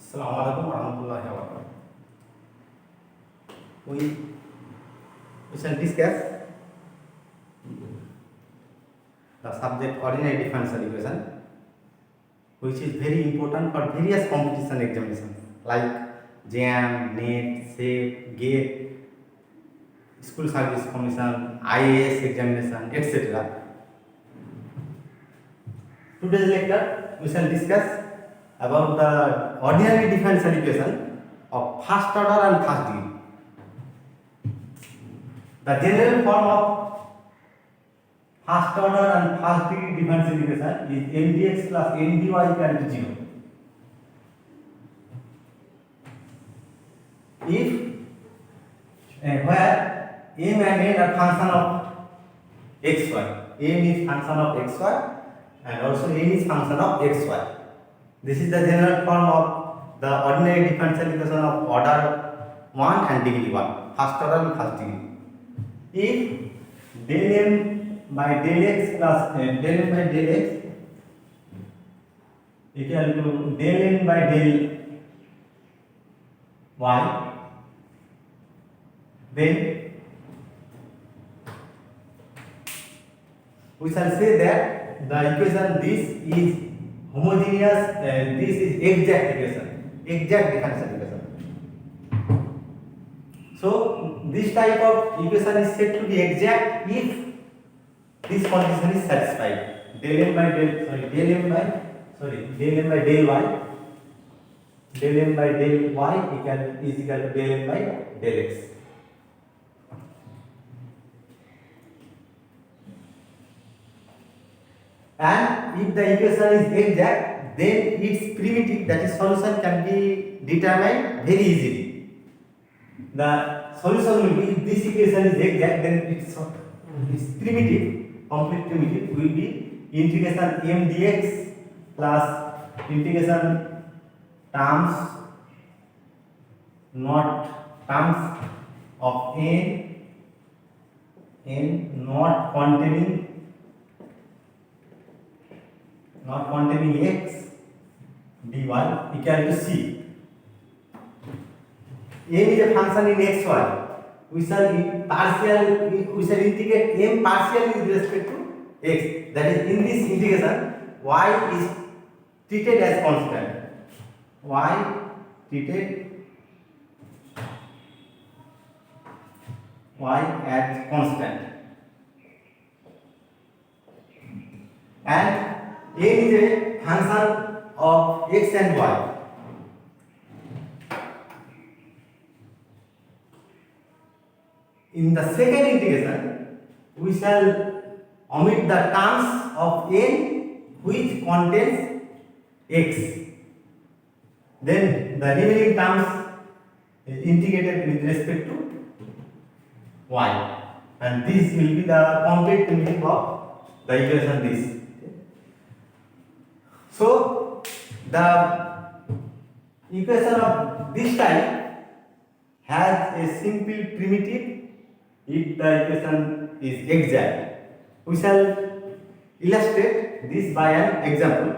Assalamualaikum warahmatullahi wabarakatuh. We shall discuss the subject ordinary differential equation, which is very important for various competition examinations like JAM, NET, SET, GATE, School Service Commission, IAS examination, etc. Today's lecture we shall discuss about the ordinary differential equation of first order and first degree. The general form of first order and first degree differential equation is m dx plus n dy equal to 0. If where m and n are function of xy, m is function of xy and also n is function of xy. This is the general form of the ordinary differential equation of order 1 and degree 1, first order and first degree. If del m by del x plus del m by del x equal to del n by del y, then we shall say that the equation this is homogeneous, this is exact equation, exact differential equation. So this type of equation is said to be exact if this condition is satisfied. Del m by del y, del m by del y is equal to del m by del x. And if the equation is exact, then its primitive, that is solution, can be determined very easily. The solution will be, if this equation is exact, then its primitive, complete primitive will be integration m dx plus integration terms of n not containing x dy equal to c. M is a function in xy. We shall integrate m partially with respect to x. That is, in this integration, y is treated as constant. Y as constant. And n is a function of x and y. In the second integration, we shall omit the terms of n which contains x. Then the remaining terms is integrated with respect to y, and this will be the complete primitive of the equation this. So the equation of this type has a simple primitive if the equation is exact. We shall illustrate this by an example.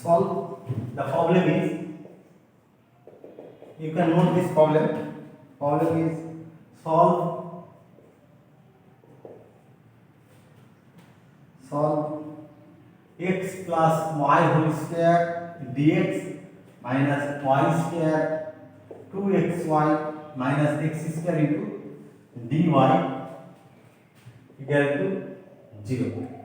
Solve the problem is, you can note this problem. Problem is solve x plus y whole square dx minus y square 2xy minus x square into dy equal to 0.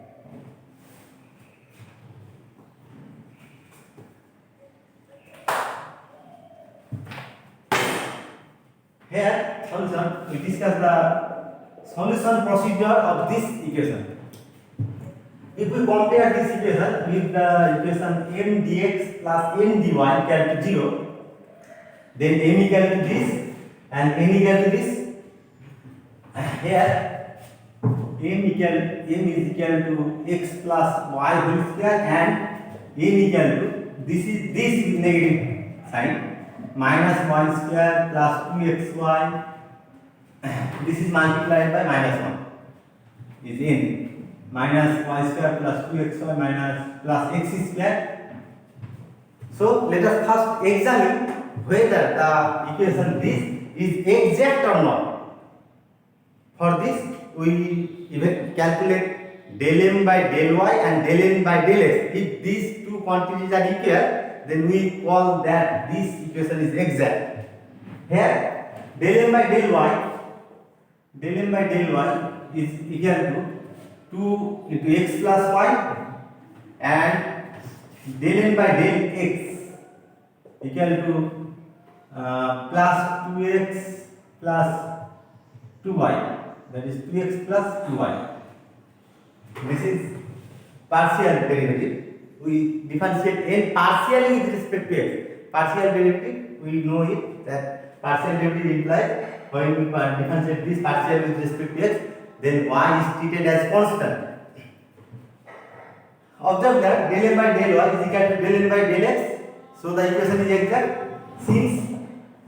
Here, solution, we discuss the solution procedure of this equation. If we compare this equation with the equation m dx plus n dy equal to 0, then m equal to this and n equal to this. Here, m is equal to x plus y whole square and n equal to this with negative sign, minus y square plus 2xy. This is multiplied by minus 1 is in minus y square plus 2xy minus plus x square. So let us first examine whether the equation this is exact or not. For this we will calculate del m by del y and del n by del x. If these two quantities are equal, then we call that this equation is exact. Here del m by del y is equal to 2 into x plus y, and del n by del x equal to plus 2x plus 2y, that is 2x plus 2y. This is partial derivative. We differentiate n partially with respect to x. Partial derivative, we know it that partial derivative implies when we differentiate this partial with respect to x, then y is treated as constant. Observe that del m by del y is equal to del n by del x. So the equation is exact. Since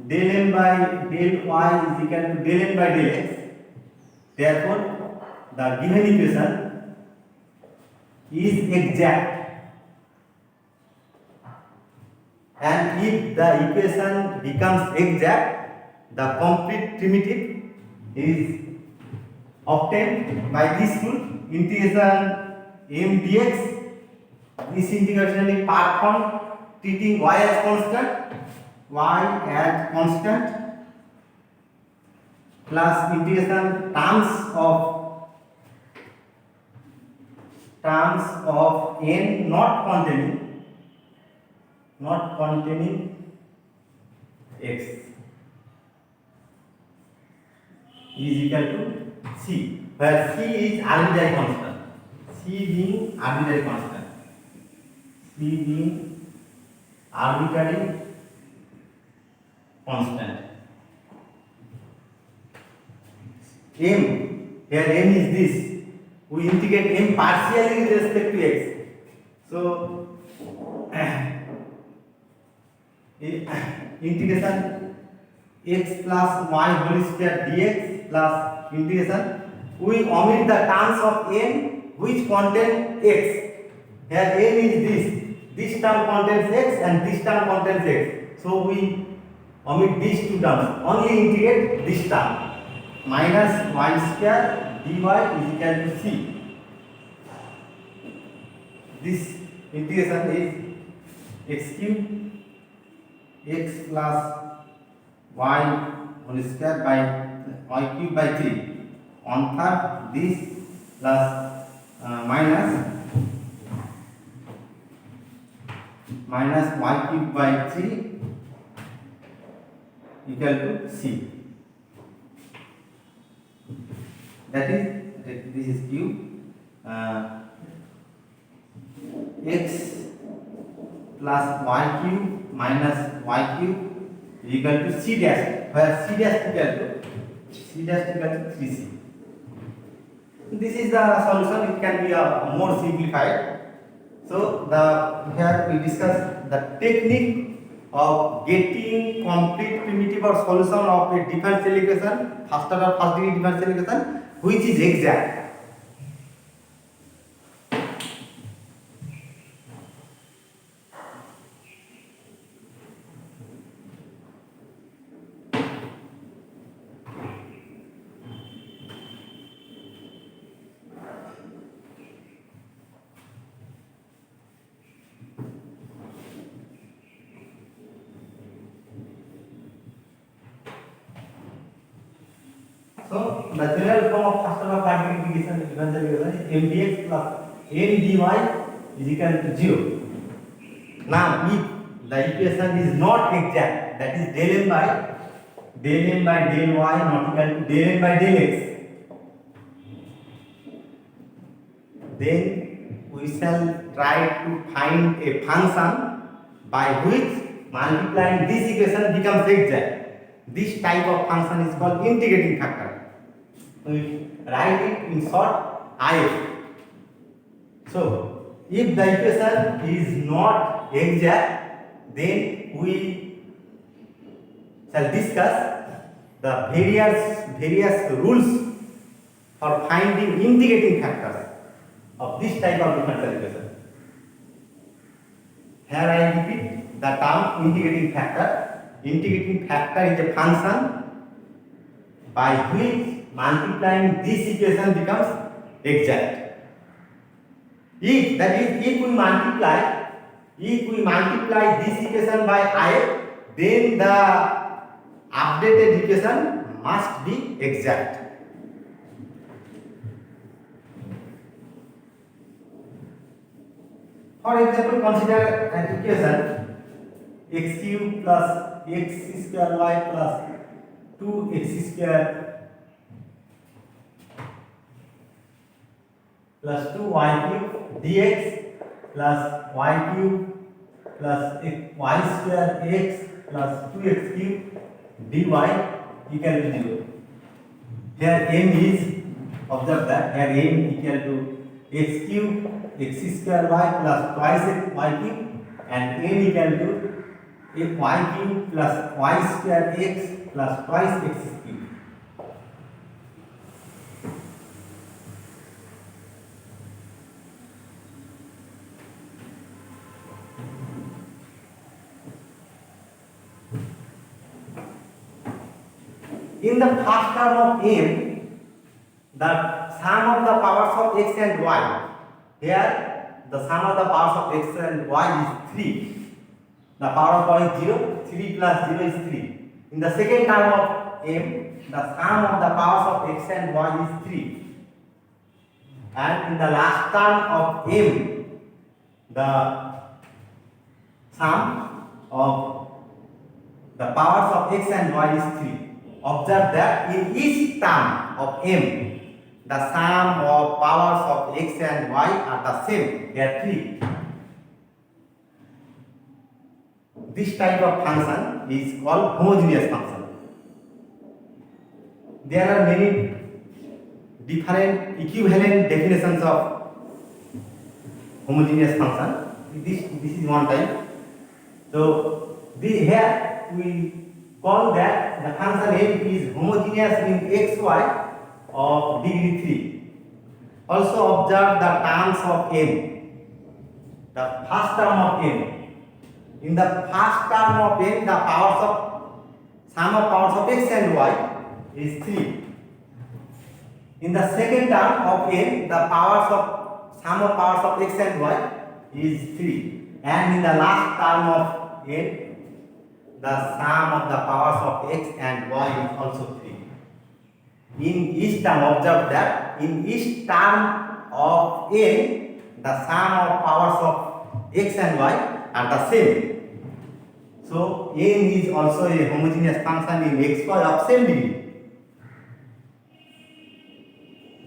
del m by del y is equal to del n by del x, therefore the given equation is exact. And if the equation becomes exact, the complete primitive is obtained by this rule, integration m dx. This integration is performed treating y as constant, plus integration terms of n not containing x is equal to c, where c is arbitrary constant. C being arbitrary constant. M, here m is this. We integrate m partially with respect to x. So integration x plus y whole square dx plus integration, we omit the terms of n which contain x. Here n is this term contains x and this term contains x. So we omit these two terms, only integrate this term. Minus y square dy is equal to c. This integration is x cube x plus y whole square by y cube by 3. On third, this plus minus y cube by 3 equal to c. That is, this is cube, x plus y cube minus y cube is equal to c dash, where c dash equal to 3c. This is the solution. It can be more simplified. So here we discuss the technique of getting complete primitive or solution of a differential equation, first order first degree differential equation, which is exact. So the general form of first order quadratic differential equation is m dx plus n dy is equal to 0. Now if the equation is not exact, that is del m by del y not equal to del n by del x, then we shall try to find a function by which multiplying this equation becomes exact. This type of function is called integrating factor. We write it in short if. So if the equation is not exact, then we shall discuss the various rules for finding integrating factors of this type of differential equation. Here I repeat the term integrating factor. Integrating factor is a function by which multiplying this equation becomes exact. If we multiply this equation by I, then the updated equation must be exact. For example, consider an equation x cube plus x square y plus 2x square plus 2y cube dx plus y cube plus y square x plus 2x cube dy equal to 0. Here m is, observe that, here m equal to x cube x square y plus twice y cube and m equal to y cube plus y square x plus twice x cube. In the first term of m, the sum of the powers of x and y. Here, the sum of the powers of x and y is 3. The power of y is 0. 3 plus 0 is 3. In the second term of m, the sum of the powers of x and y is 3. And in the last term of m, the sum of the powers of x and y is 3. Observe that in each term of m, the sum of powers of x and y are the same. They are 3. This type of function is called homogeneous function. There are many different equivalent definitions of homogeneous function. This is one type. So here we call that the function m is homogeneous in xy of degree 3. Also observe the terms of m. The first term of m. In the first term of m, the powers of sum of powers of x and y is 3. In the second term of n, the powers of sum of powers of x and y is 3. And in the last term of n, the sum of the powers of x and y is also 3. In each term, observe that in each term of n, the sum of powers of x and y are the same. So n is also a homogeneous function in xy of same degree.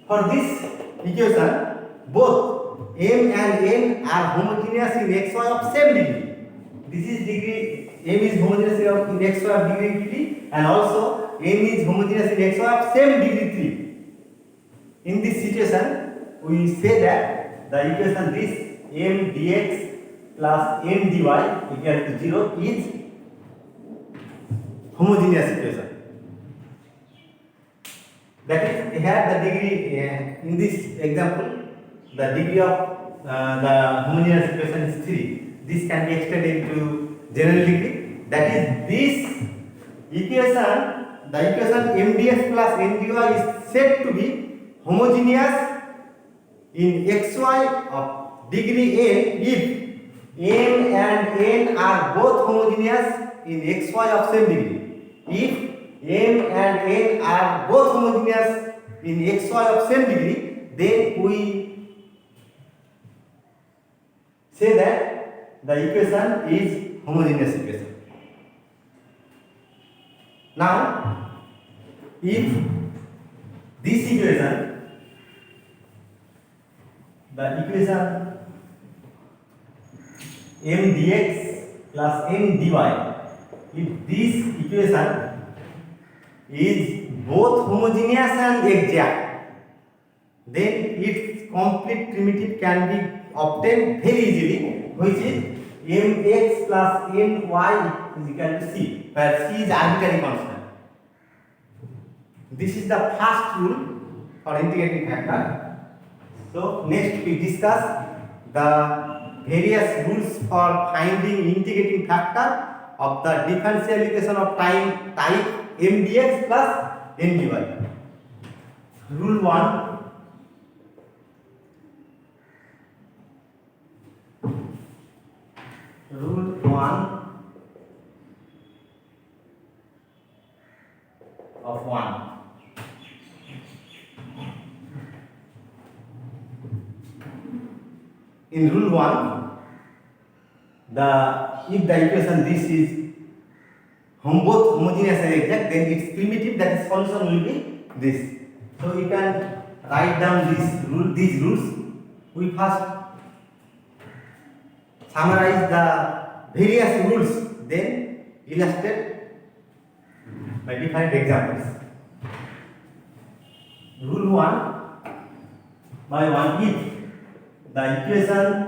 For this equation, both m and n are homogeneous in xy of same degree. This is degree, m is homogeneous in xy of degree 3 and also m is homogeneous in xy of same degree 3. In this situation, we say that the equation this m dx plus m dy equal to 0 is homogeneous equation. That is, here the degree, in this example, the degree of the homogeneous equation is 3. This can be extended to general degree. That is, this equation, the equation m dx plus m dy is said to be homogeneous in xy of degree n if m and n are both homogeneous in xy of same degree. If m and n are both homogeneous in xy of same degree, then we say that the equation is homogeneous equation. Now, if this equation, the equation m dx plus m dy, if this equation is both homogeneous and exact, then its complete primitive can be obtained very easily, which is mx plus ny is equal to c, where c is arbitrary constant. This is the first rule for integrating factor. So next we discuss the various rules for finding integrating factor of the differential equation of time type mdx plus ndy. Rule 1. Rule 1 of 1. In rule 1, if the equation this is both homogeneous and exact, then its primitive, that is solution, will be this. So you can write down these rules. We first summarize the various rules, then illustrate by different examples. Rule 1 by 1, if the equation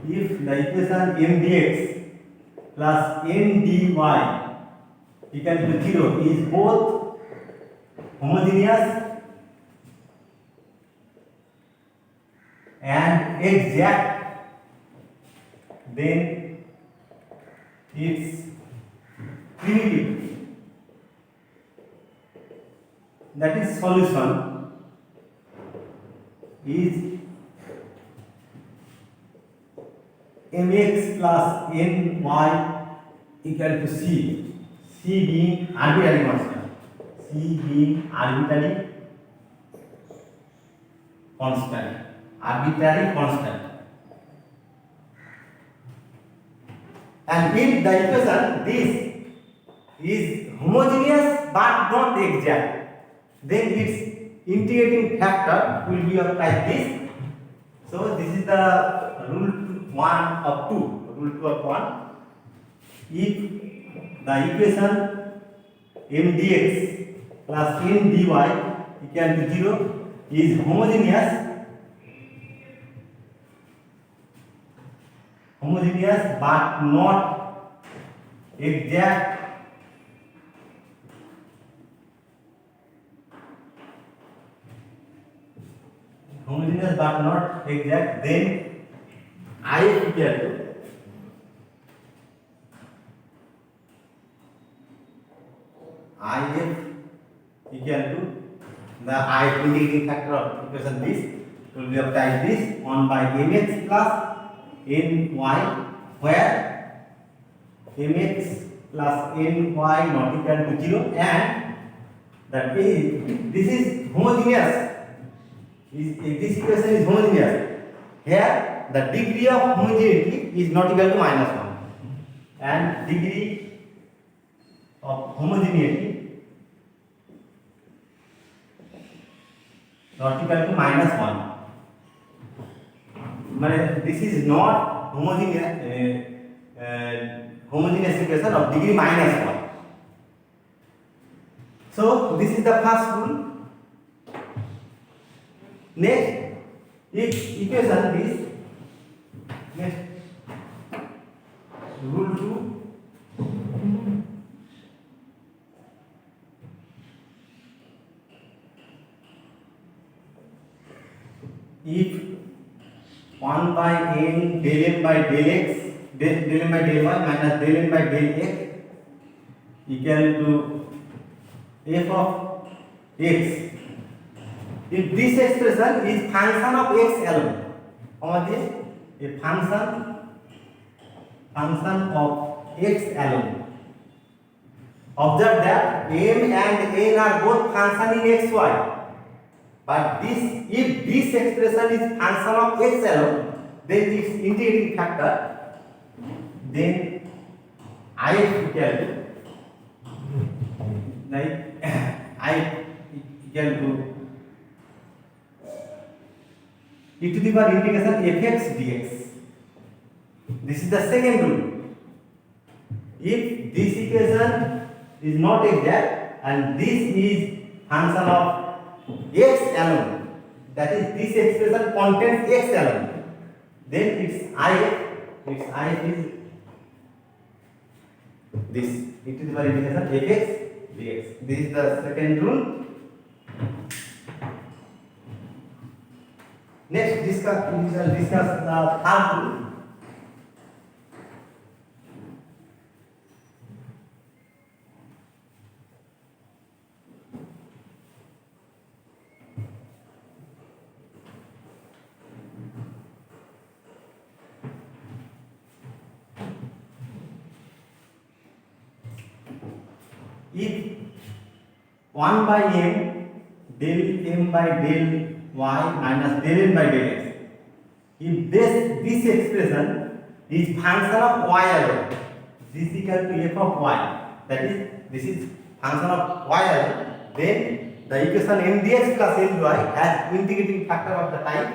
mdx plus ndy equal to 0 is both homogeneous and exact, then its primitive, that is solution, is mx plus ny equal to c, c being arbitrary constant, arbitrary constant. And if the equation this is homogeneous but not exact, then its integrating factor will be of type this. So this is the rule 1 of 2. Rule 2 of 1. If the equation mdx plus ndy equal to 0 is homogeneous but not exact, then if equal to the integrating factor of equation this will be of type this 1 by mx plus ny, where mx plus ny not equal to 0, and that this is homogeneous. This equation is homogeneous. Here the degree of homogeneity is not equal to -1, and degree of homogeneity not equal to -1. This is not homogeneous equation of degree -1. So this is the first rule. Next, if equation is rule 2. If 1 by n del m by del x del m by del y minus del m by del x equal to f of x, if this expression is function of x alone, a function of x alone, observe that m and n are both function in x, y, but if this expression is function of x alone, then its integrating factor, then I equal to e to the power integration fx dx. This is the second rule. If this equation is not exact and this is function of x alone, that is this expression contains x alone, then its its if is this e to the power integration fx dx. This is the second rule. Next we shall discuss the third rule. If 1 by m del m by del y minus del n by del x, if this expression is function of y alone, this is equal to f of y, that is this is function of y alone, then the equation m dx plus n dy has integrating factor of the type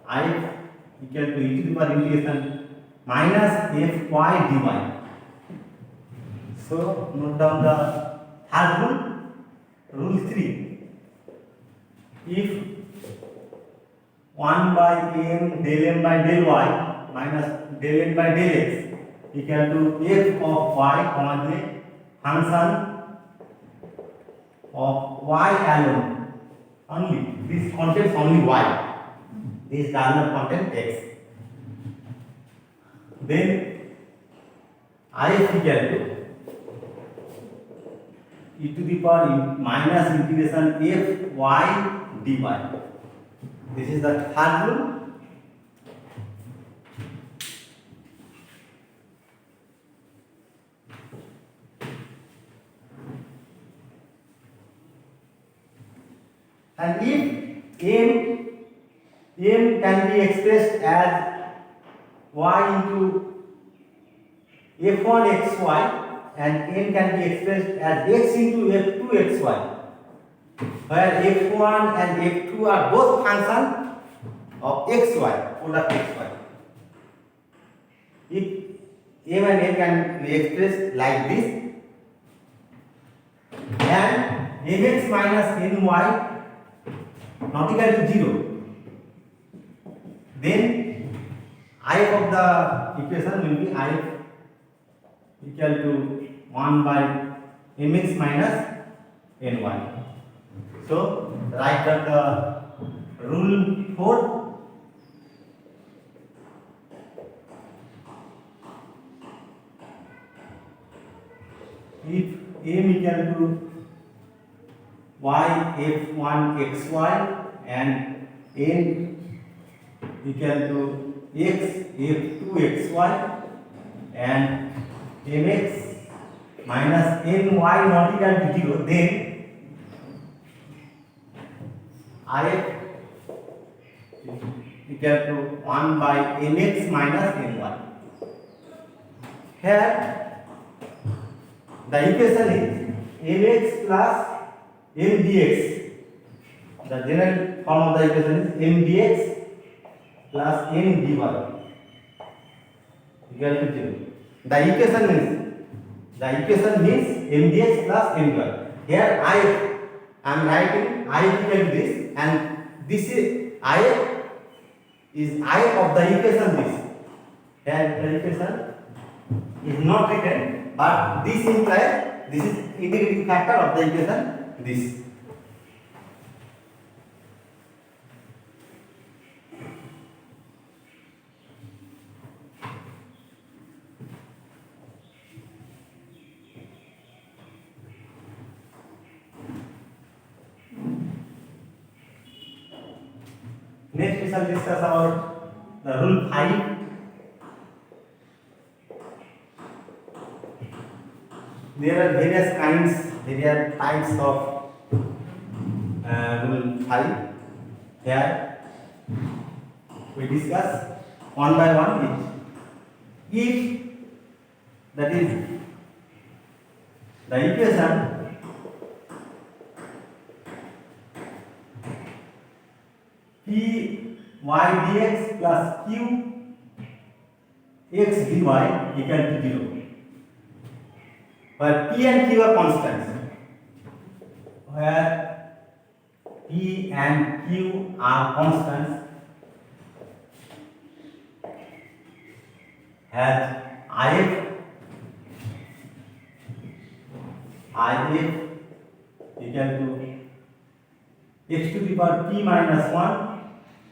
I equal to e to the power integration minus f y dy. So note down the third rule, rule 3. If 1 by m del m by del y minus del n by del x equal to f of y comma the function of y alone, only this contains only y, this does not contain x, then I is equal to e to the power minus integration f y dy. This is the third rule. And if m can be expressed as y into f1 xy and n can be expressed as x into f2 xy, where f1 and f2 are both function of xy, product xy. If m and n can be expressed like this, and mx minus ny not equal to 0, then if of the equation will be if equal to 1 by mx minus ny. So write down the rule 4. If m equal to y f1 xy and n equal to x f2 xy and mx minus ny not equal to 0, then if equal to 1 by mx minus ny. Here the equation is mx plus m dx. The general form of the equation is m dx plus m dy equal to 0. The equation means m dx plus m dy. Here I am writing I equal to this, and this is I of the equation this. Here the equation is not written, but this implies this is integrating factor of the equation this. Next we shall discuss about the rule 5. There are various types of rule 5. Here we discuss one by one each. If that is the equation p y dx plus q x dy equal to 0, where p and q are constants, where p and q are constants, has if equal to x to the power p minus 1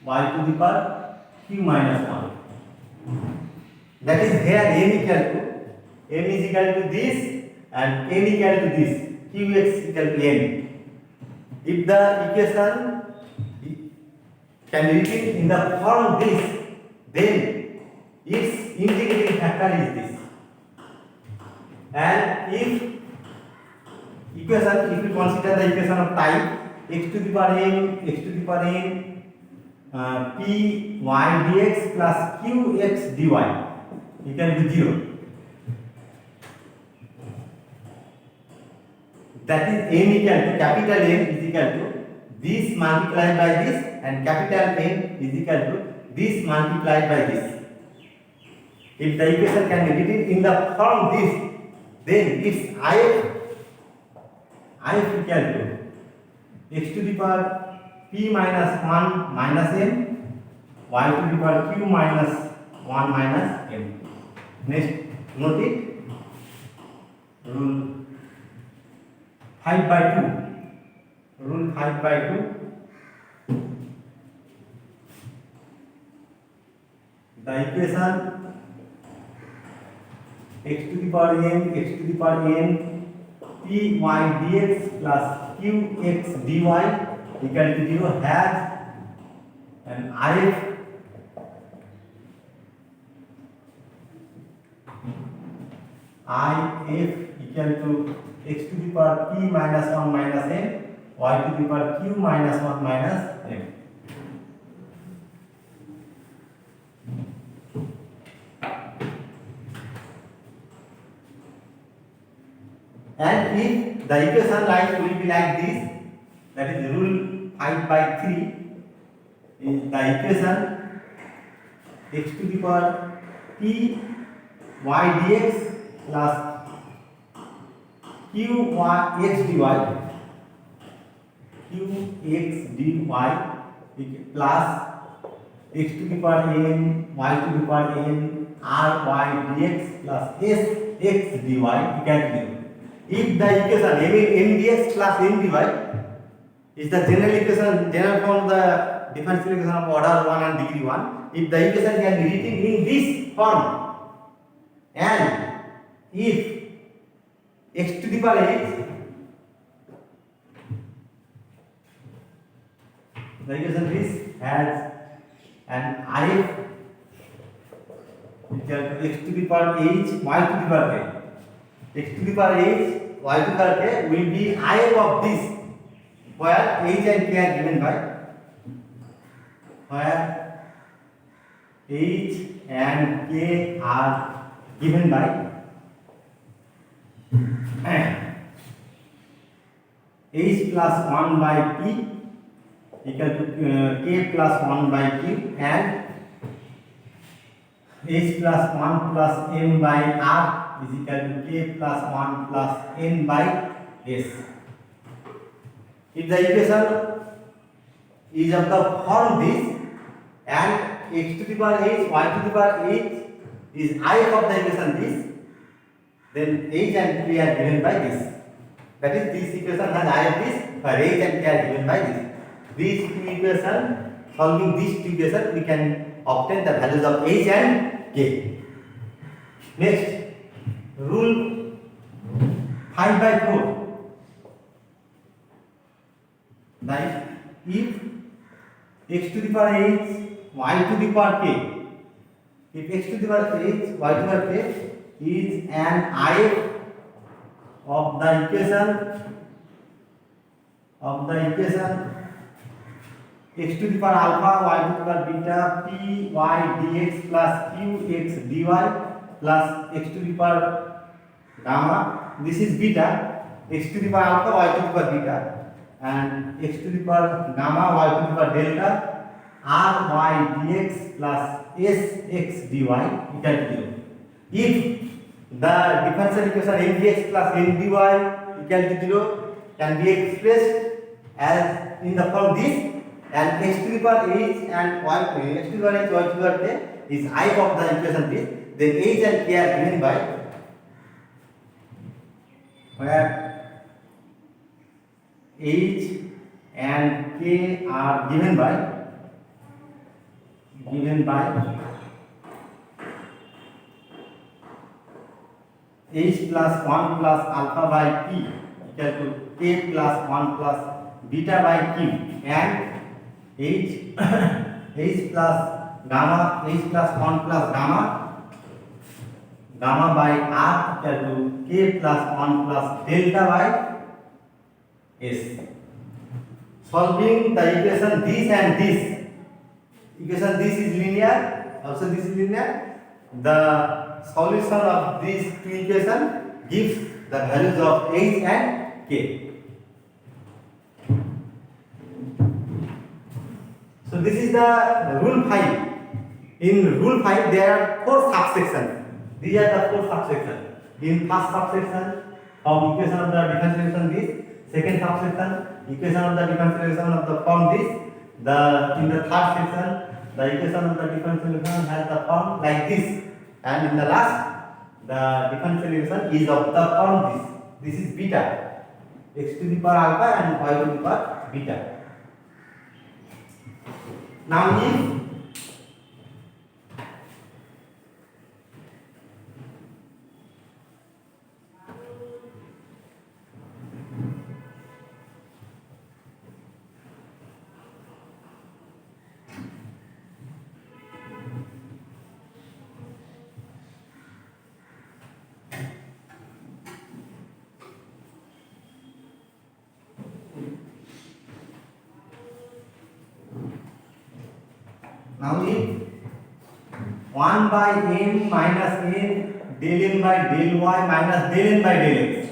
y to the power q minus 1. That is here m is equal to this and n equal to this, qx equal to n. If the equation can be written in the form of this, then its integrating factor is this. And if we consider the equation of type x to the power n p y dx plus qx dy equal to 0. That is m equal to capital M is equal to this multiplied by this and capital M is equal to this multiplied by this. If the equation can be written in the form this, then its if equal to x to the power p minus 1 minus m y to the power q minus 1 minus m. Next, note it. Rule 5 by 2. Rule 5 by 2. The equation x to the power n p y dx plus qx dy equal to 0 has an if equal to x to the power p minus 1 minus m y to the power q minus 1 minus m. And if the equation line will be like this, that is rule 5 by 3, is the equation x to the power p y dx plus qx dy plus x to the power n y to the power n r y dx plus s x dy equal to 0. If the equation m dx plus n dy is the general form of the differential equation of order 1 and degree 1, if the equation can be written in this form, and if x to the power h, the equation this has an if equal to x to the power h y to the power k. X to the power h y to the power k will be if of this, where h and k are given by, where h and k are given by h plus 1 by p equal to k plus 1 by q and h plus 1 plus m by r is equal to k plus 1 plus n by s. If the equation is of the form this and x to the power h y to the power h is if of the equation this, then h and k are given by this. That is, this equation has if this, where h and k are given by this. These two equations, solving these two equations, we can obtain the values of h and k. Next, rule 5 by 4. Like, if x to the power h, y to the power k, if x to the power h, y to the power k is an if of the equation x to the power alpha y to the power beta p y dx plus qx dy plus x to the power gamma, this is beta, x to the power alpha y to the power beta, and x to the power gamma y to the power delta r y dx plus s x dy equal to 0. If the differential equation m dx plus n dy equal to 0 can be expressed as in the form this, and x to the power h and y, x to the power h y to the power k is if of the equation this, then h and k are given by where h and k are given by h plus 1 plus alpha by p equal to k plus 1 plus beta by q, and h h plus 1 plus gamma by r equal to k plus 1 plus delta by s. Solving the equation this and this, equation this is linear, also this is linear. The solution of these two equations gives the values of h and k. So this is the rule 5. In rule 5 there are 4 subsections. These are the 4 subsections. In first subsection of equation of the differential this, second subsection equation of the differential of the form this, in the third section the equation of the differential has the form like this, and in the last the differential is of the form this. This is beta, x to the power alpha and y to the power beta. Now if Now if 1 by m minus n del m by del y minus del n by del x,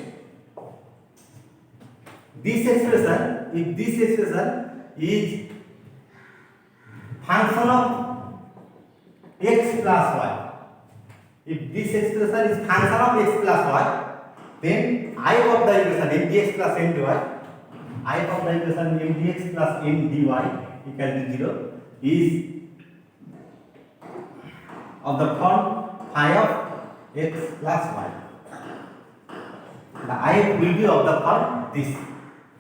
this expression is function of x plus y. If this expression is function of x plus y, then I of the equation m dx plus n dy, I of the equation m dx plus n dy equal to 0 is of the form phi of x plus y. The if will be of the form this.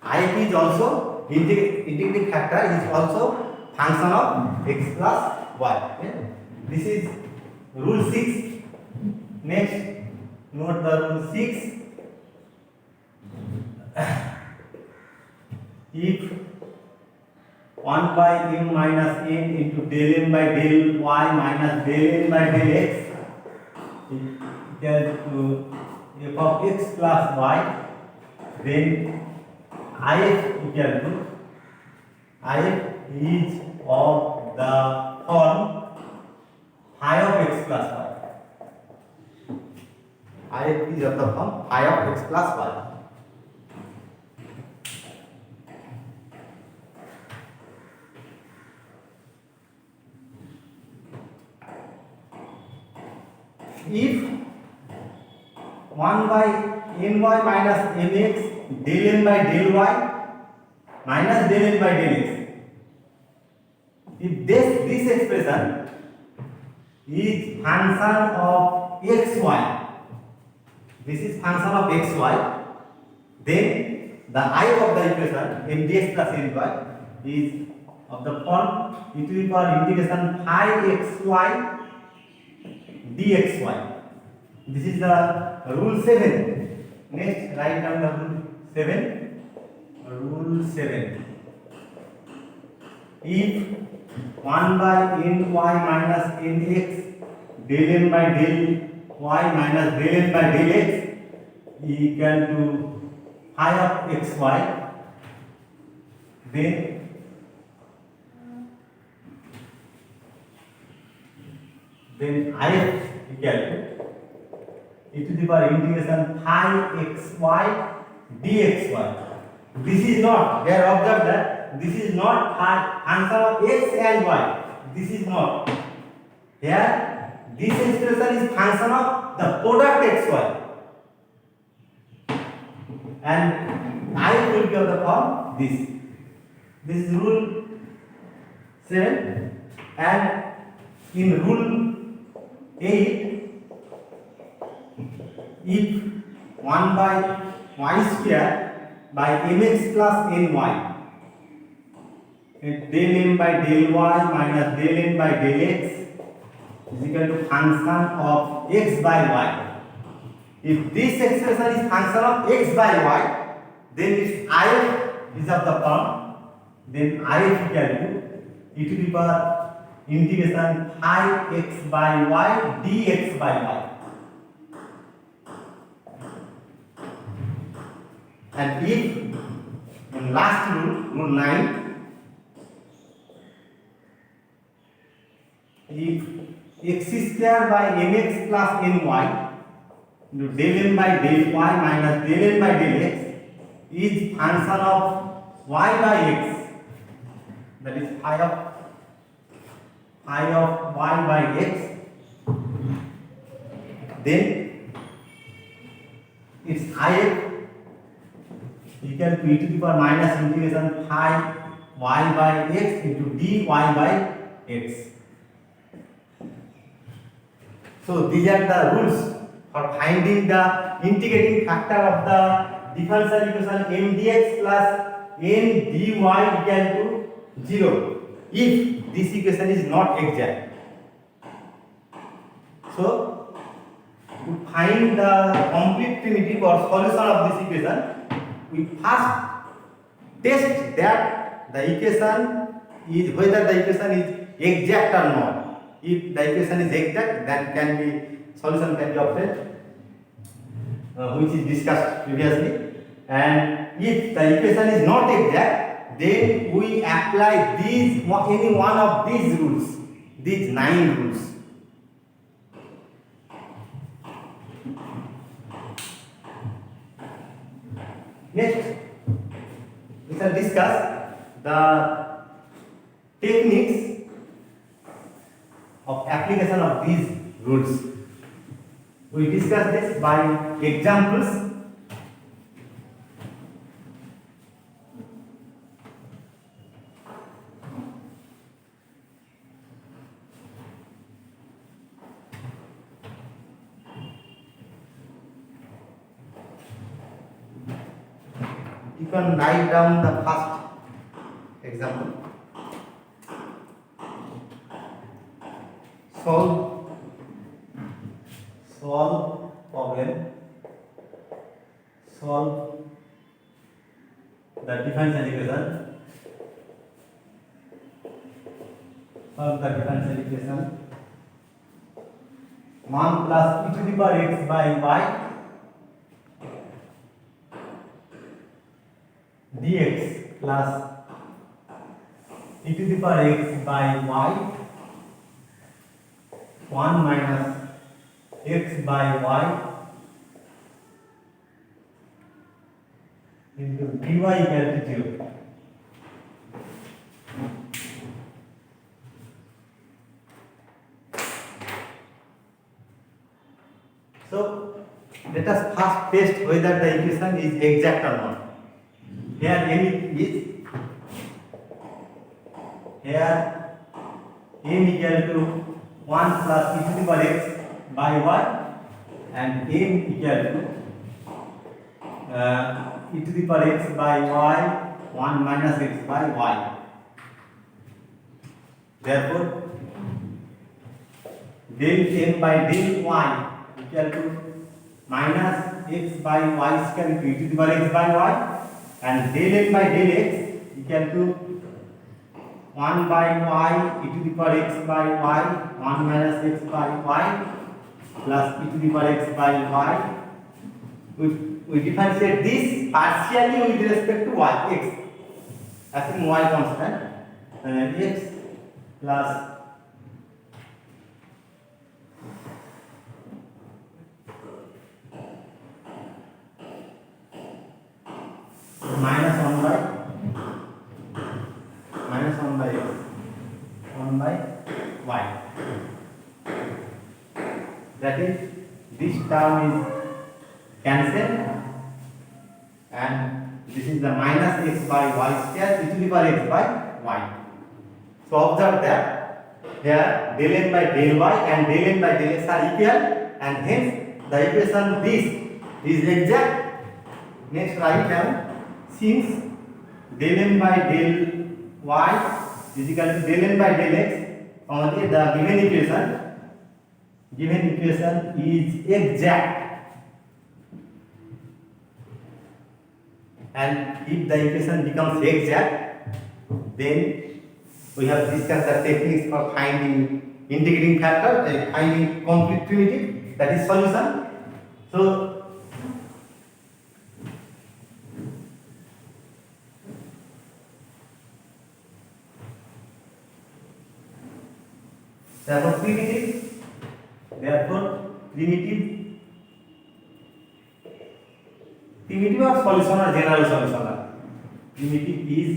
If is also integrating factor is also function of x plus y. Okay? This is rule 6. Next, note the rule 6. If 1 by m minus n into del m by del y minus del n by del x equal to f of x plus y, then if equal to if is of the form phi of x plus y. If is of the form phi of x plus y. If 1 by ny minus mx del n by del y minus del n by del x, if this expression is function of xy, this is function of xy, then the I of the equation m dx plus n y is of the form e to the power integration phi xy dxy. This is the rule 7. Next, write down the rule 7. Rule 7. If 1 by ny minus nx del n by del y minus del n by del x equal to phi of xy, then I equal to e to the power integration phi xy dxy. This is not, here observe that this is not function of x and y. This is not. Here this expression is function of the product xy, and I will be of the form this. This is rule 7, and in rule 8 if 1 by y square by mx plus ny, del m by del y minus del n by del x is equal to function of x by y. If this expression is function of x by y, then this if is of the form, then if equal to e to the power integration phi x by y dx by y. And if in last rule, rule 9, if x square by mx plus ny del m by del y minus del n by del x is function of y by x, that is phi of y by x, then its if equal to e to the power minus integration phi y by x into dy by x. So these are the rules for finding the integrating factor of the differential equation m dx plus n dy equal to 0 if this equation is not exact. So to find the complete primitive or solution of this equation, we first test that the equation is whether the equation is exact or not. If the equation is exact, then solution can be obtained, which is discussed previously. And if the equation is not exact, then we apply any one of these rules, these 9 rules. Next, we shall discuss the techniques of application of these rules. We discuss this by examples. You can write down the first example. Solve problem. Solve the differential equation. Solve the differential equation. 1 plus e to the power x by y dx plus e to the power x by y 1 minus x by y into dy equal to 0. So let us first test whether the equation is exact or not. Here m is equal to 1 plus e to the power x by y and m equal to e to the power x by y 1 minus x by y. Therefore, del m by del y equal to minus x by y square into e to the power x by y, and del m by del x equal to 1 by y e to the power x by y 1 minus x by y plus e to the power x by y. We differentiate this partially with respect to y, x, assuming y constant, x plus minus 1 by y. That is, this term is cancelled and this is the minus x by y square e to the power x by y. So observe that here del m by del y and del n by del x are equal, and hence the equation this is exact. Next write down, since del m by del y is equal to del n by del x, only the given equation is exact, and if the equation becomes exact, then we have discussed the techniques for finding integrating factor, finding complete primitive, that is solution. So therefore primitive or solution or general solution. Primitive is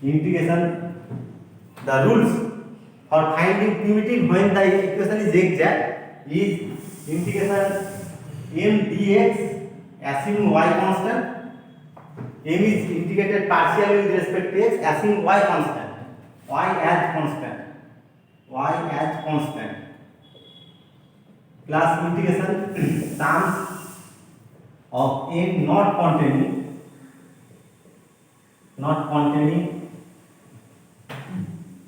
integration. The rules for finding primitive when the equation is exact is integration m dx assuming y constant. M is integrated partially with respect to x assuming y constant, y as constant, plus integration terms of m not containing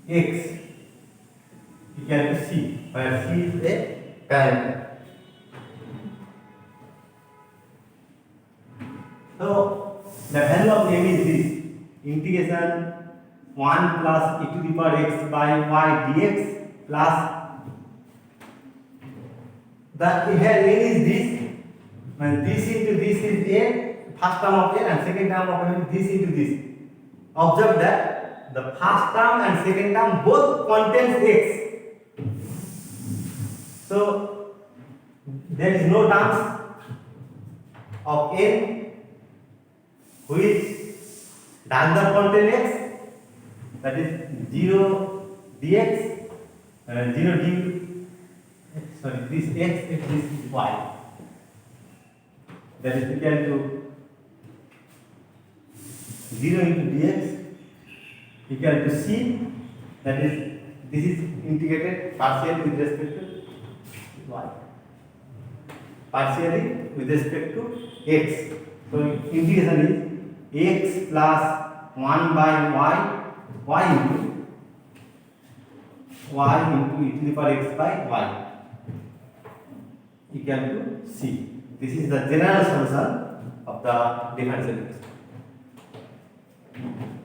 x equal to c, where c is a parameter. So the value of m is this, integration 1 plus e to the power x by y dx plus the here n is this, and this into this is a first term of n and second term of n, this into this. Observe that the first term and second term both contains x, so there is no terms of n which does not contain x, that is 0 dx, 0 d, sorry, this x is this y, that is equal to 0 into dx equal to c, that is this is integrated partially with respect to y, partially with respect to x. So integration is x plus 1 by y into e to the power x by y equal to c. This is the general solution of the differential equation.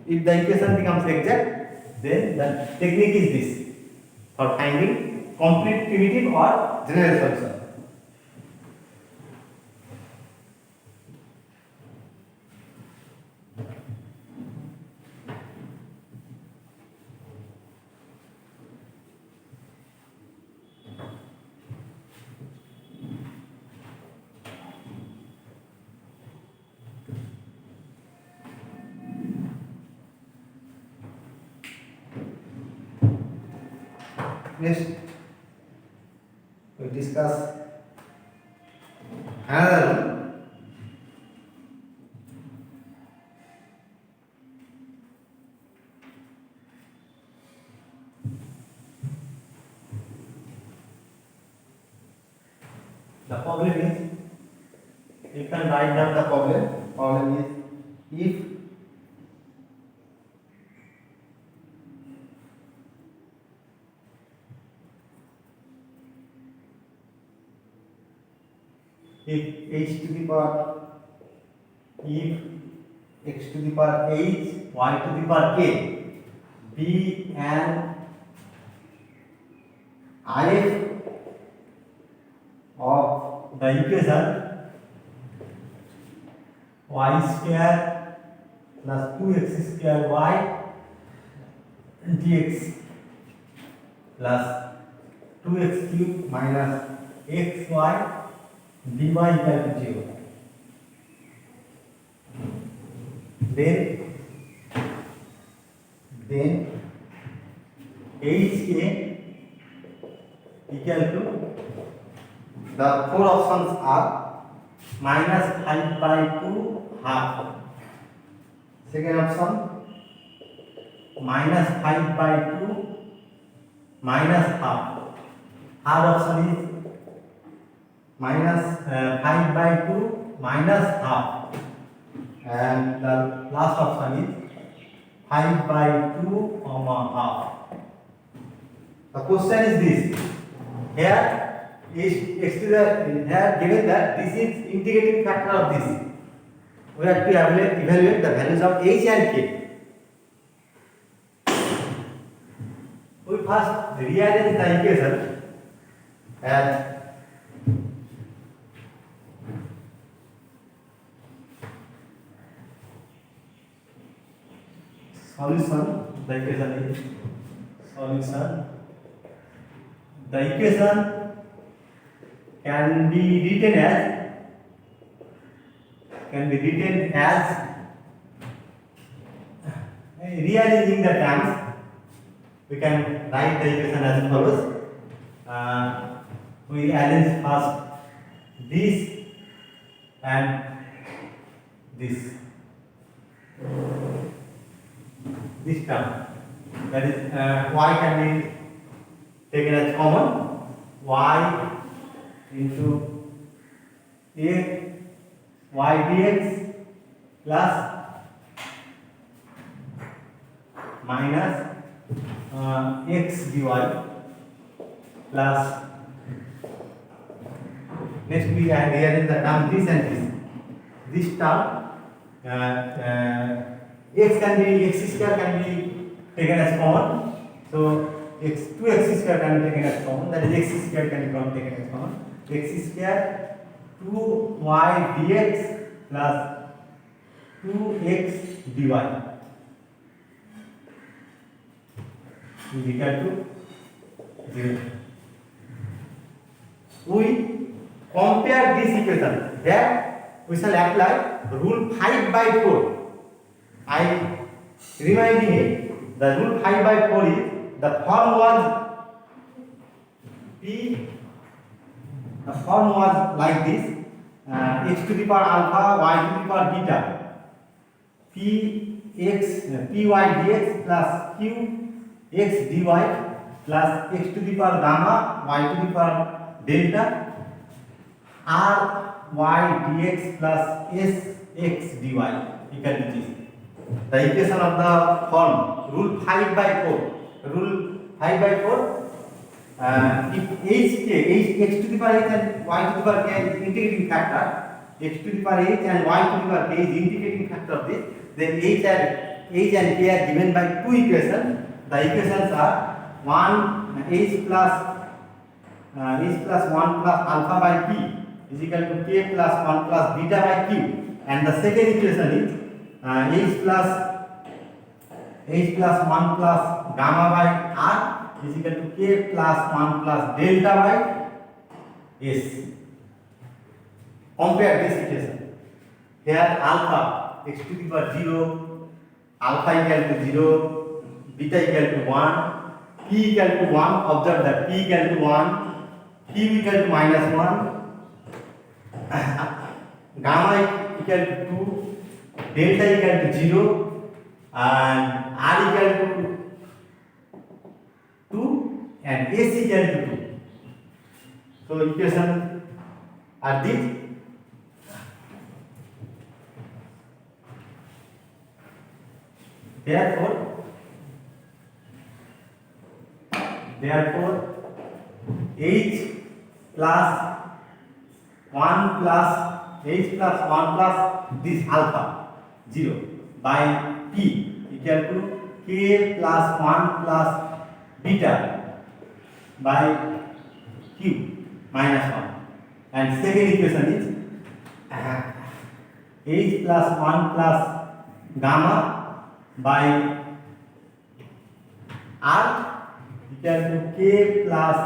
If the equation becomes exact, then the technique is this for finding complete primitive or general solution. Next, we discuss another one. The problem is, you can write down the problem. Problem is, if h to the power, if x to the power h, y to the power k be an if of the equation y square plus 2x square y dx plus 2x cube minus xy dy equal to 0, then HA equal to, the four options are minus 5 by 2 half, second option minus 5 by 2 minus half, third option is minus 5 by 2 minus half, and the last option is 5 by 2 comma half. The question is this: here is x to the, here given that this is integrating factor of this, we have to evaluate the values of h and k. We first rearrange the equation as solution. The equation is solution. The equation can be written as rearranging the terms. We can write the equation as follows. We arrange first this and this term, that is y can be taken as common, y into a y dx plus minus x dy plus, next we rearrange the term this and this term, x square can be taken as common, so 2x square can be taken as common, that is x square can be taken as common, x square 2y dx plus 2x dy is equal to 0. We compare this equation, that we shall apply rule 5 by 4. I reminding it, the rule 5 by 4 is, the form was like this, x to the power alpha, y to the power beta, py dx plus qx dy plus x to the power gamma, y to the power delta, r y dx plus sx dy equal to this. The equation of the form rule 5 by 4. Rule 5 by 4. If x to the power h and y to the power k is integrating factor, x to the power h and y to the power k is integrating factor of this, then h and k are given by two equations. The equations are h plus 1 plus alpha by p is equal to k plus 1 plus beta by q, and the second equation is h plus 1 plus gamma by r is equal to k plus 1 plus delta by s. Compare this equation. Here alpha x to the power 0, alpha equal to 0, beta equal to 1, p equal to 1. Observe that p equal to 1, q equal to minus 1, gamma equal to 2, delta equal to 0, and r equal to 2, and s equal to 2. So equation are these. Therefore h plus 1 plus this alpha 0 by p equal to k plus 1 plus beta by q minus 1, and second equation is h plus 1 plus gamma by r equal to k plus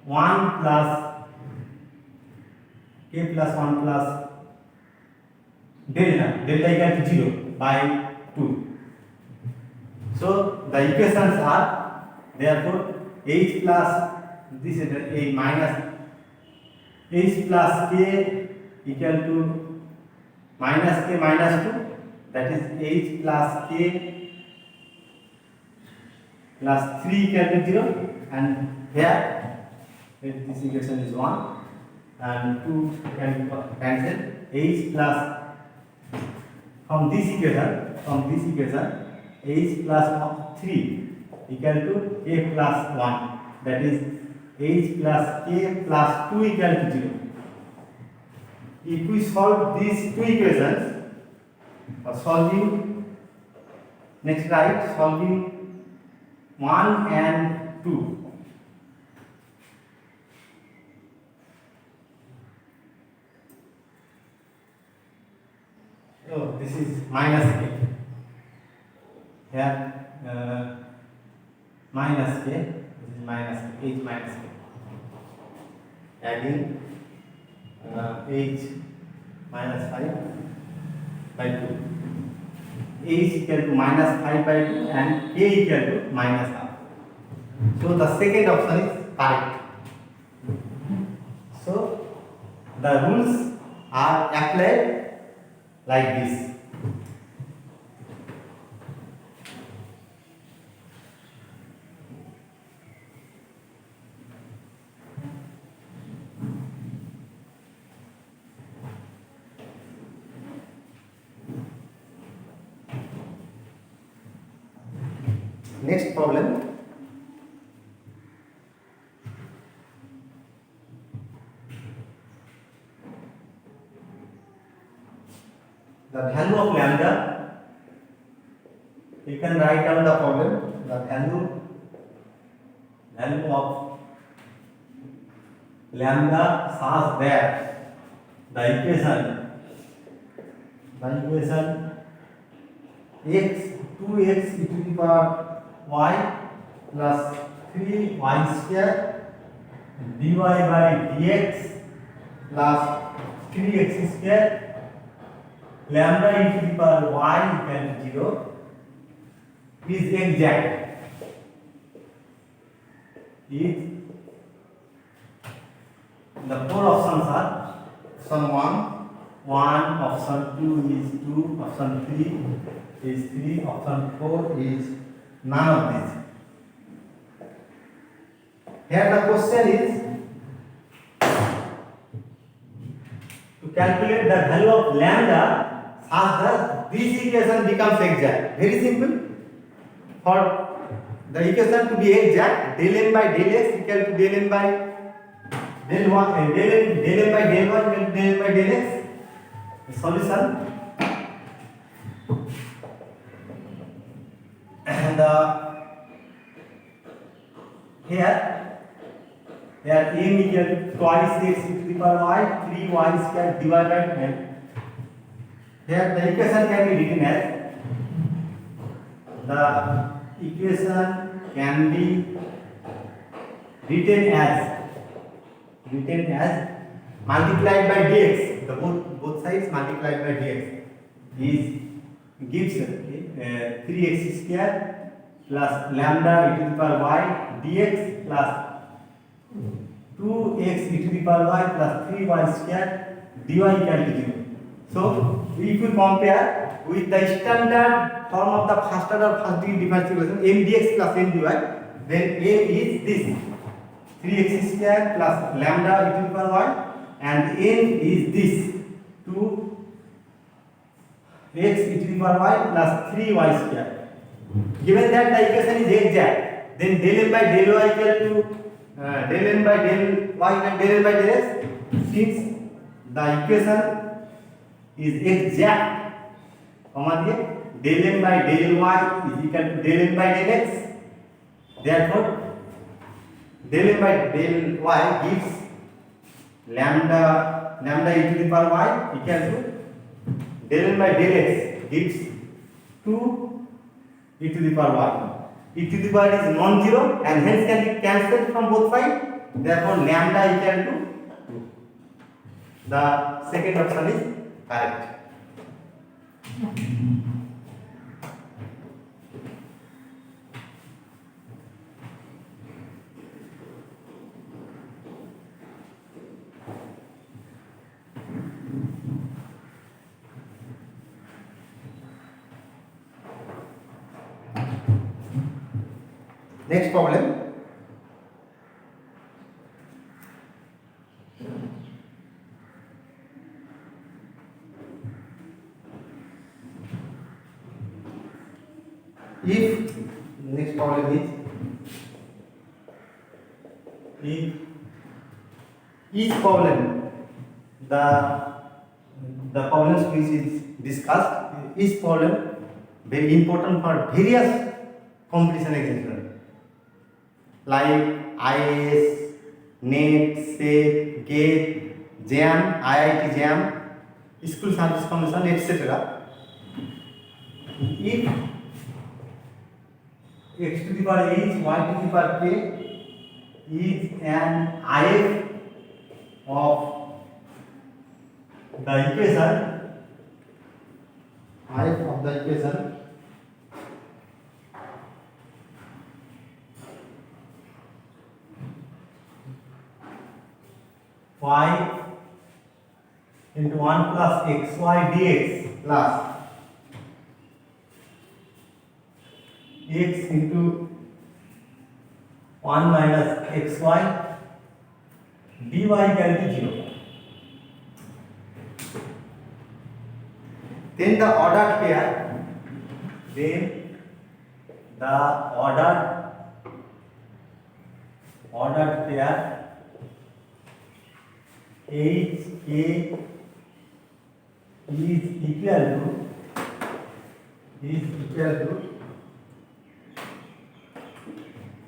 1 plus delta equal to 0 by 2. So the equations are, therefore h plus this is a minus h plus k equal to minus k minus 2, that is h plus k plus 3 equal to 0, and here this equation is 1, and 2 can be cancelled. H plus from this equation H plus 3 equal to a plus 1, that is H plus k plus 2 equal to 0. If we solve these two equations, solving solving 1 and 2, this is minus k here, minus k, this is minus k, h minus k, adding h minus 5 by 2, h equal to minus 5 by 2 and k equal to minus half. So the second option is correct. So the rules are applied like this. Next problem. The value of lambda, you can write down the problem. The value of lambda such that the equation x 2x e to the power y plus 3y square dy by dx plus 3x square lambda e to the power y equal to 0 is exact. Is the four options are option 1, option 2 is 2, option 3 is 3, option 4 is none of these. Here the question is to calculate the value of lambda such that this equation becomes exact. Very simple. For the equation to be exact, del m by del x equal to del m by del y, del m by del y equal to del m by del x. The solution, and here m equal to twice x to the power y, 3y square divided by m. Here the equation can be written as multiplied by dx. The both sides multiplied by dx gives 3x square plus lambda e to the power y dx plus 2x e to the power y plus 3y square dy equal to 0. So if we compare with the standard form of the first order first degree differential equation m dx plus m dy, then m is this 3x square plus lambda e to the power y and n is this 2x e to the power y plus 3y square. Given that the equation is exact, then del m by del y equal to del m by del y and del m by del x. Since the equation is exact, del m by del y is equal to del m by del x. Therefore, del m by del y gives lambda e to the power y equal to del m by del x gives 2 e to the power y. E to the power is non-zero and hence can be cancelled from both sides. Therefore, lambda equal to 2. The second option is correct. Next problem. if next problem is if each problem the problems which is discussed, each problem very important for various competition examination like IAS, NET, SET, GATE, JAM, IIT JAM, School Service Commission, etc. If x to the power h, y to the power k is an IF of the equation, IF of the equation y into 1 plus xy dx plus x into 1 minus xy dy equal to 0. Then the ordered pair, ordered pair H K is equal to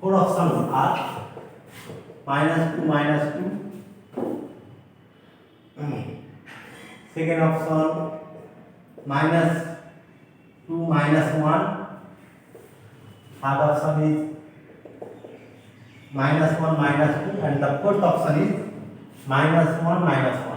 four options are -2, second option -2, -1, third option is -1, -2, and the fourth option is -1, -1.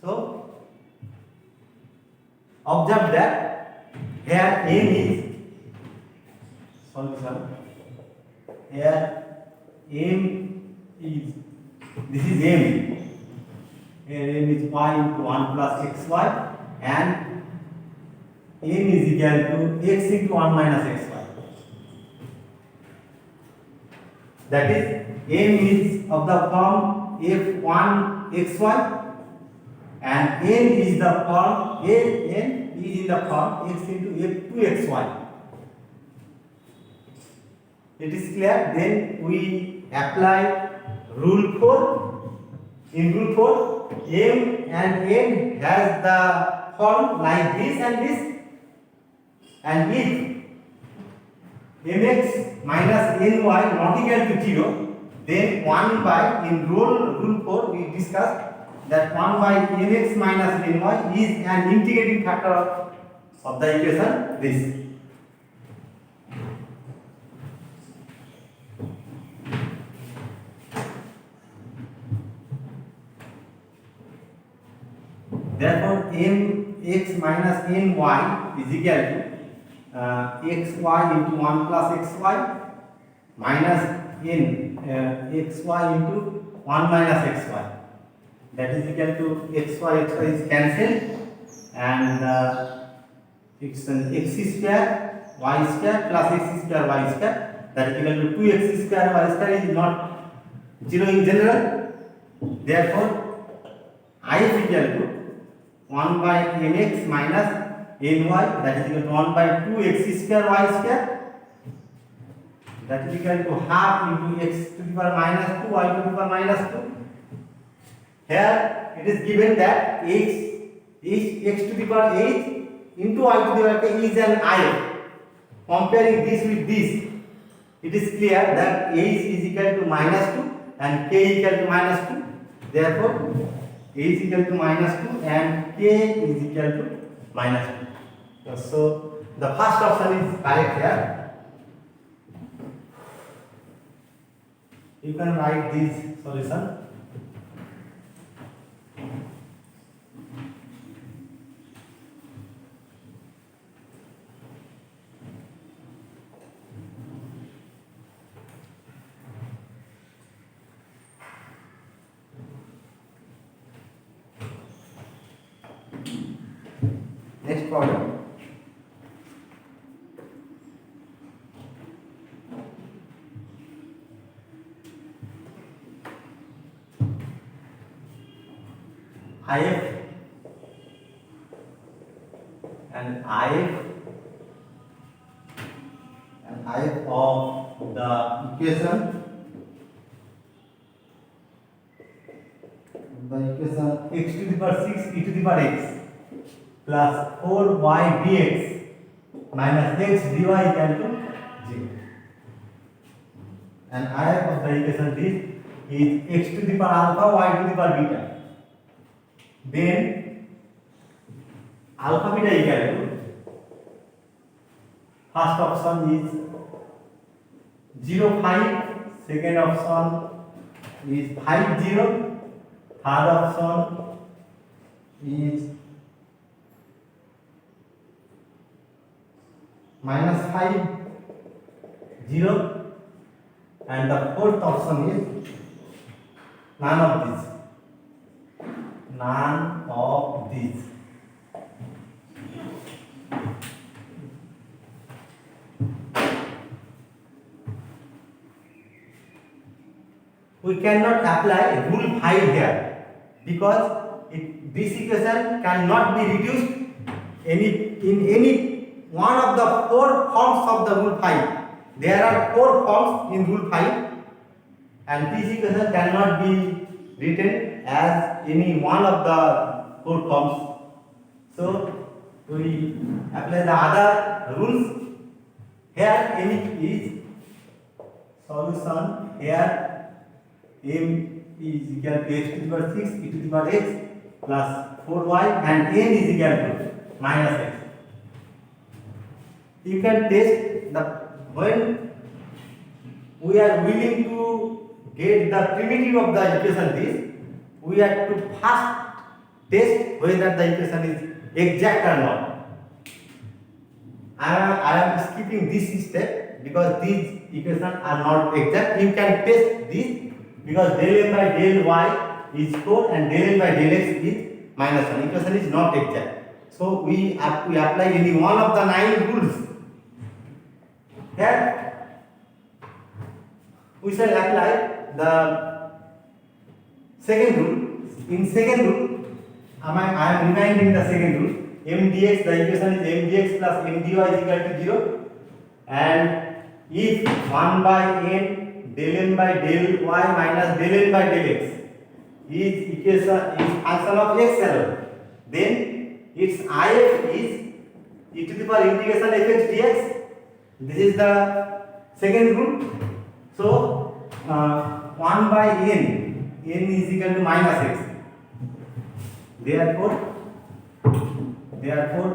So observe that here m is solution. Here m is, this is m. Here m is y into 1 plus xy, and m is equal to x into 1 minus xy. That is, m is of the form f1 xy, and n is the form n is in the form x into f2 xy. It is clear. Then we apply rule 4. In rule 4, m and n has the form like this and this, and if mx minus ny not equal to 0, then 1 by, in rule 4 we discussed that 1 by mx minus ny is an integrating factor of the equation this. Therefore, mx minus ny is equal to xy into 1 plus xy minus xy into 1 minus xy. That is equal to xy is cancelled, and x square y square plus x square y square, that is equal to 2x square y square is not 0 in general. Therefore, I is equal to 1 by mx minus ny, that is equal to 1 by 2x square y square, that is equal to half into x to the power minus 2 y to the power minus 2. Here it is given that x to the power h into y to the power k is an IF. Comparing this with this, it is clear that h is equal to -2 and k equal to -2. Therefore, a is equal to -2 and k is equal to -2. So the first option is correct here. You can write this solution. Next problem. if and if of the equation x to the power 6 e to the power x plus 4y dx minus x dy equal to 0. And if of the equation is x to the power alpha y to the power beta. Then alpha beta equal to, first option is 0 5, second option is 5 0, third option is -5 0, and the fourth option is none of these. We cannot apply rule 5 here because this equation cannot be reduced in any one of the 4 forms of the rule 5. There are 4 forms in rule 5, and this equation cannot be written as any one of the 4 forms. So we apply the other rules. Here n is solution. Here m is equal to x to the power 6 e to the power x plus 4y, and n is equal to minus x. You can test the when we are willing to get the primitive of the equation this, we have to first test whether the equation is exact or not. I am skipping this step because these equations are not exact. You can test this because del m by del y is 4 and del n by del x is -1. Equation is not exact. So we have to apply any one of the 9 rules. Here we shall apply the second rule. In second rule, I am reminding the second rule. M dx, the equation is m dx plus m dy is equal to 0, and if 1 by n del n by del y minus del n by del x is equation is function of x alone, then its if is e to the power integration fx dx. This is the second rule. So 1 by n is equal to minus x. Therefore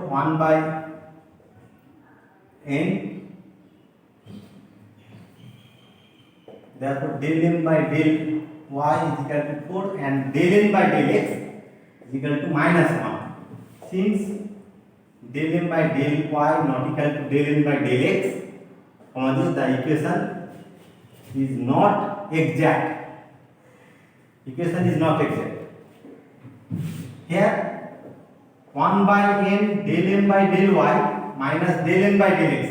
1 by n, therefore del m by del y is equal to 4 and del n by del x is equal to -1. Since del m by del y not equal to del n by del x, the equation is not exact. Equation is not exact. Here 1 by n del m by del y minus del n by del x.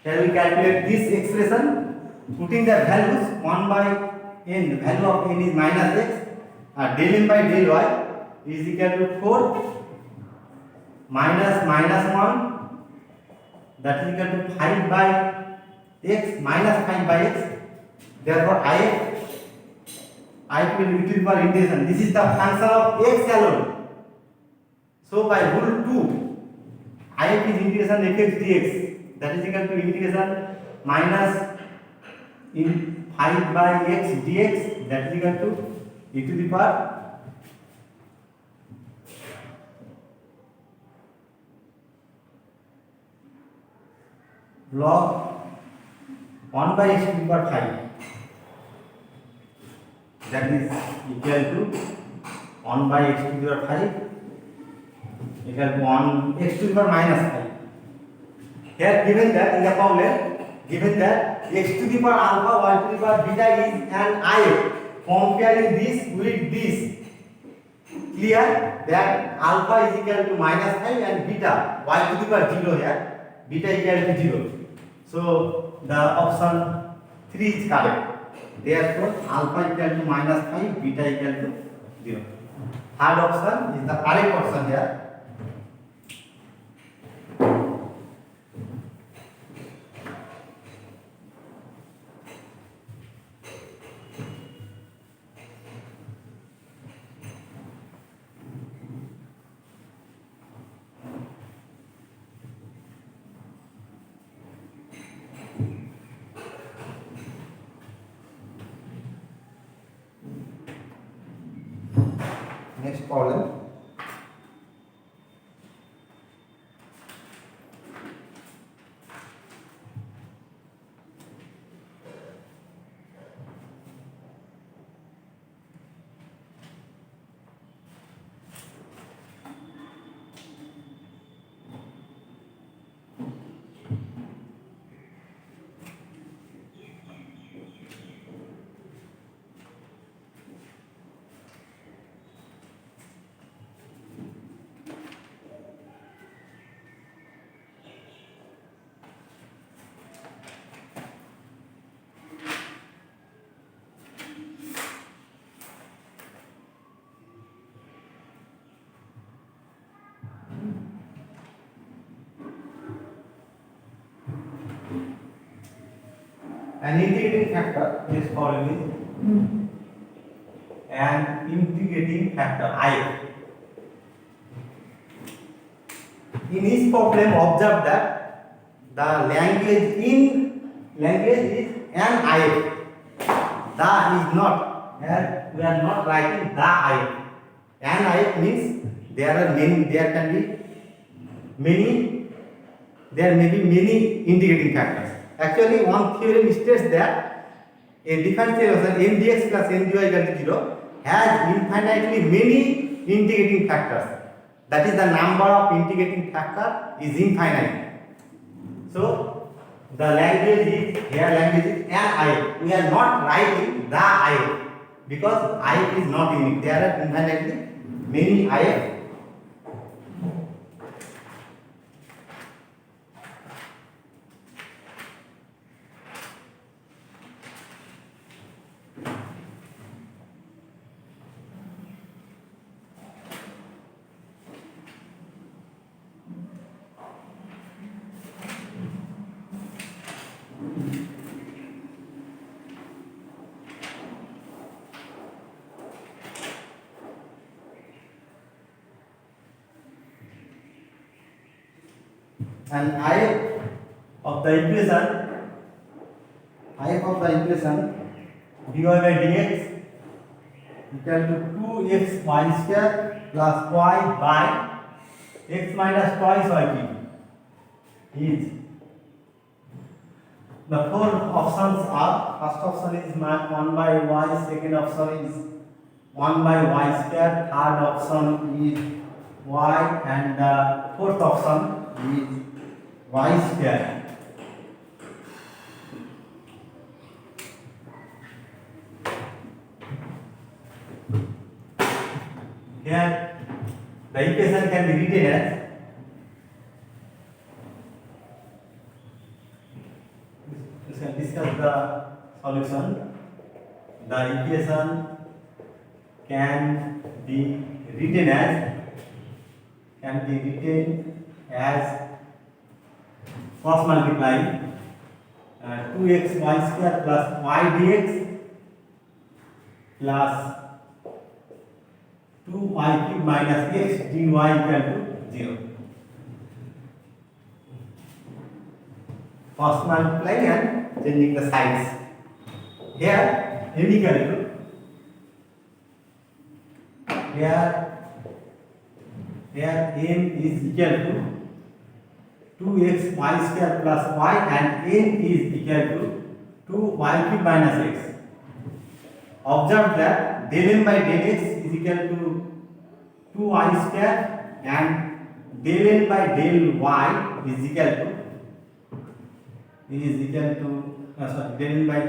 Here we calculate this expression, putting the values 1 by n, the value of n is minus x, del n by del y is equal to 4 minus -1, that is equal to 5 by x minus 5 by x. Therefore I will be to the power integration. This is the function of x alone. So by rule 2, if is integration fx dx, that is equal to integration minus in 5 by x dx, that is equal to e to the power log 1 by x to the power 5, that is equal to 1 by x to the power 5 equal to 1 x to the power minus 5. Here given that in the problem, given that x to the power alpha y to the power beta is an if, comparing this with this, clear that alpha is equal to -5 and beta y to the power 0 here, beta equal to 0. So the option 3 is correct. Therefore alpha equal to -5, beta equal to 0. Third option is the correct option here. Next problem. An integrating factor is called an integrating factor I. In this problem, observe that the language is an I. The is not. Here we are not writing the I. An I means there are many. There can be many. There may be many integrating factors. Actually, one theorem states that a differential equation m dx plus m dy equal to 0 has infinitely many integrating factors. That is, the number of integrating factor is infinite. So the language is an I. We are not writing the I because I is not unique. There are infinitely many I. And I of the equation dy by dx equal to 2x y square plus y by x minus twice y cube is. The four options are: first option is 1 by y, second option is 1 by y square, third option is y, and the fourth option is y square. Here the equation can be written as discuss the solution. The equation can be written as cross multiplying 2x y square plus y dx plus 2y cube minus x dy equal to 0. First multiplying and changing the signs. Here m equal to here m is equal to 2x y square plus y and n is equal to 2y cube minus x. Observe that del m by del x is equal to 2y square and del n by del y is equal to del n by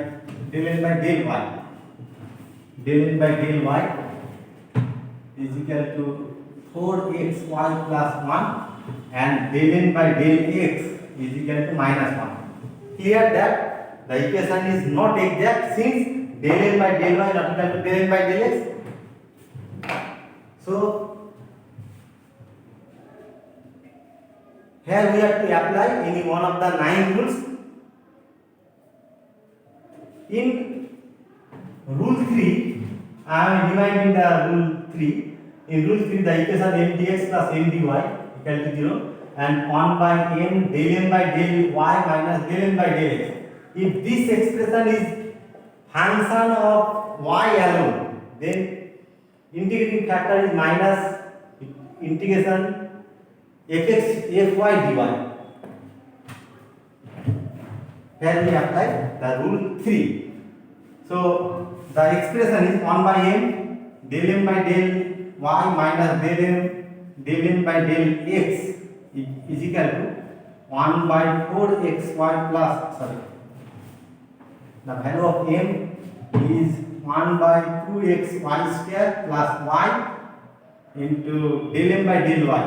del y. Del n by del y is equal to 4xy plus 1 and del n by del x is equal to minus 1. Clear that the equation is not exact since del n by del y not equal to del n by del x. So here we have to apply any one of the 9 rules. In rule 3, I am dividing the rule 3. In rule 3, the equation m dx plus m dy equal to 0 and 1 by m del m by del y minus del m by del x. If this expression is function of y alone, then integrating factor is minus integration fx fy dy. Here we apply the rule 3. So the expression is 1 by m del m by del y minus del m by del x is equal to 1 by 4xy plus, the value of m is 1 by 2xy square plus y into del m by del y,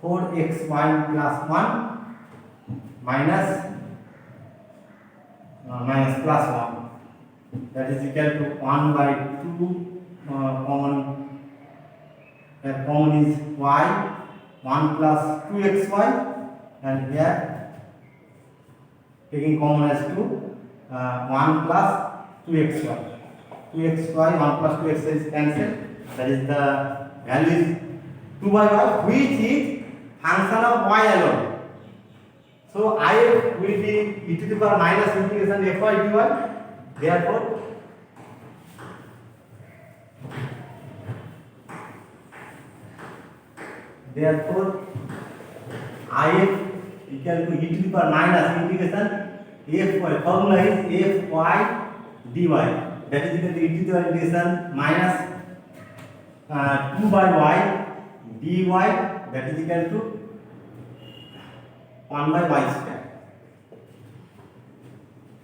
4xy plus 1 minus plus 1, that is equal to 1 by 2 common is y, 1 plus 2xy, and here taking common as 2, 1 plus 2xy. 1 plus 2xy is cancelled, that is the value is 2 by y, which is function of y alone. So I will be e to the power minus integration fy dy. Therefore if equal to e to the power minus integration fy, formula is fy dy, that is equal to e to the power integration minus 2 by y dy, that is equal to 1 by y square.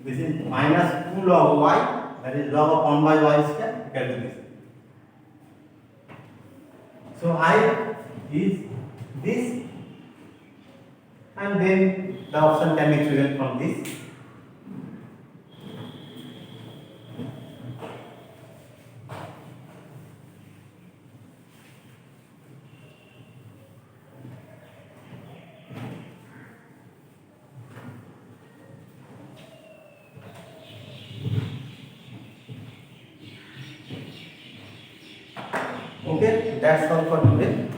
This is minus 2 log y, that is log of 1 by y square, equal to this. So I is this, and then the option can be chosen from this. Okay, that's all for today.